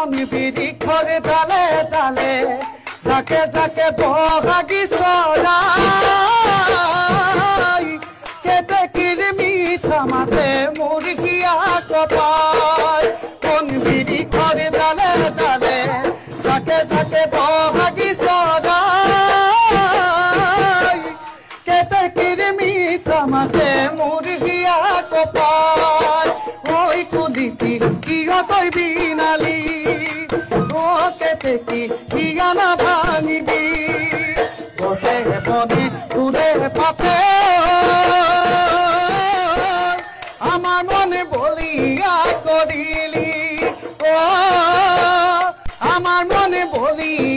বন বৃক্ষরে ডালে ডালে যাকে যাকে বহাগি চড়াই কেটে কিরমি থামাতে মুরগিয়া কপাই বন বৃক্ষরে ডালে ডালে যাকে যাকে বহাগি চড়াই কেটে কিরমি থামাতে মুরগিয়া কপাই ওই কুলিতি কিয় কই বিনালি ও কেটে কি হিয়ানা ভাঙিবি বসে বনে তুলে পাতে আমার মনে বলিয়া করিলি ও আমার মনে বলিয়া